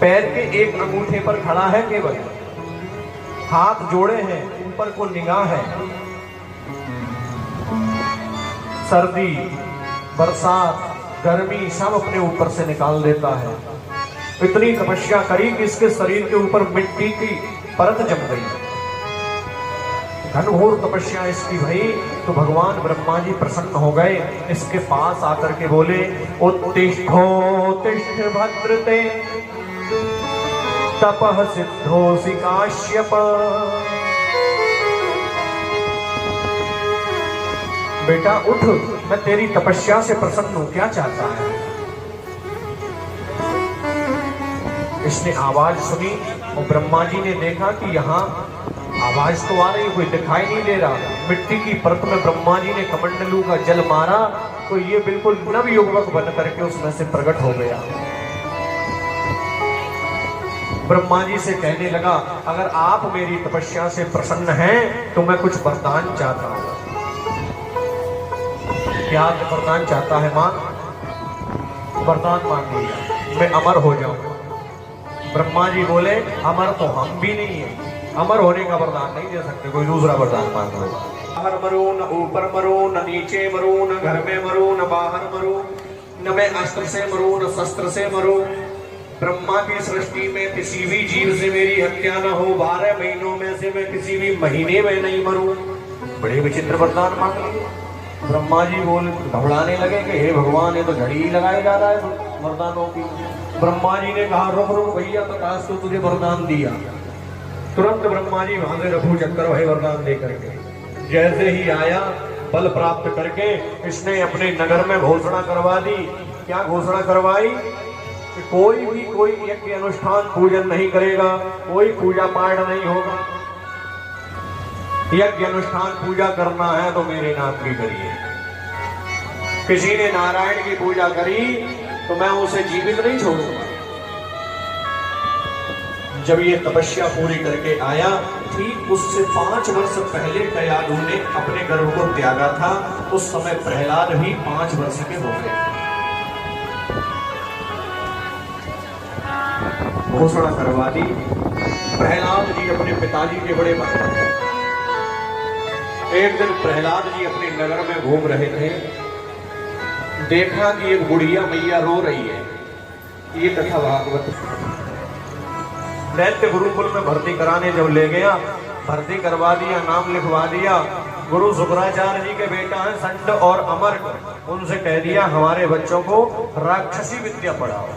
पैर के एक अंगूठे पर खड़ा है केवल, हाथ जोड़े हैं, ऊपर को निगाह है। सर्दी, बरसात, गर्मी सब अपने ऊपर से निकाल देता है। इतनी तपस्या करी कि इसके शरीर के ऊपर मिट्टी की परत जम गई। घनघोर तपस्या इसकी भई तो भगवान ब्रह्मा जी प्रसन्न हो गए। इसके पास आकर के बोले, उत्तिष्ठोत्तिष्ठ भद्रते तपः सिद्धोऽसि काश्यप। बेटा उठ, मैं तेरी तपस्या से प्रसन्न हूं, क्या चाहता है? इसने आवाज सुनी और ब्रह्मा जी ने देखा कि यहाँ आवाज तो आ रही, कोई दिखाई नहीं दे रहा। मिट्टी की परत में ब्रह्मा जी ने कमंडलू का जल मारा तो ये बिल्कुल नव युवक बन करके उसमें से प्रकट हो गया। ब्रह्मा जी से कहने लगा, अगर आप मेरी तपस्या से प्रसन्न हैं तो मैं कुछ वरदान चाहता हूं। क्या वरदान चाहता है? मां वरदान मांग लिया, मैं अमर हो जाऊं। ब्रह्मा जी बोले, अमर तो हम भी नहीं है, अमर होने का वरदान नहीं दे सकते, कोई दूसरा वरदान मांग लो। बाहर मरो, न ऊपर मरो, न नीचे मरो, न घर में मरो, न बाहर मरो, न मैं अस्त्र से मरो, न शस्त्र से मरो। ब्रह्मा की सृष्टि में किसी भी जीव से मेरी हत्या न हो। 12 महीनों में से मैं किसी भी महीने में नहीं मरूं। बड़े विचित्र वरदान मांग लिए। ब्रह्मा जी बोले, घबराने लगे कि हे भगवान, ये तो घड़ी ही लगाए जा रहा है वरदानों की। ब्रह्मा जी ने कहा, रुक रुक भैया, प्रकाश तो तुझे वरदान दिया। तुरंत ब्रह्मा जी वहां से रघु चक्कर वही वरदान दे करके जैसे ही आया, बल प्राप्त करके इसने अपने नगर में घोषणा करवा दी। क्या घोषणा करवाई? कि कोई भी कोई यज्ञ अनुष्ठान पूजन नहीं करेगा, कोई पूजा पाठ नहीं होगा। यज्ञ अनुष्ठान पूजा करना है तो मेरे नाम की करिए। किसी ने नारायण की पूजा करी तो मैं उसे जीवित नहीं छोड़ूंगा। जब ये तपस्या पूरी करके आया, ठीक उससे 5 वर्ष पहले कयाधु ने अपने गर्भ को त्यागा था। उस समय प्रहलाद भी 5 वर्ष के हो गए। घोषणा करवा दी। प्रहलाद जी अपने पिताजी के बड़े भक्त थे। एक दिन प्रहलाद जी अपने नगर में घूम रहे थे, देखा कि एक बुढ़िया मैया रो रही है। ये कथा भागवत। दैत्य गुरुकुल में भर्ती कराने जब ले गया, भर्ती करवा दिया, नाम लिखवा दिया। गुरु शुक्राचार्य जी के बेटा हैं संड और अमर, उनसे कह दिया हमारे बच्चों को राक्षसी विद्या पढ़ाओ।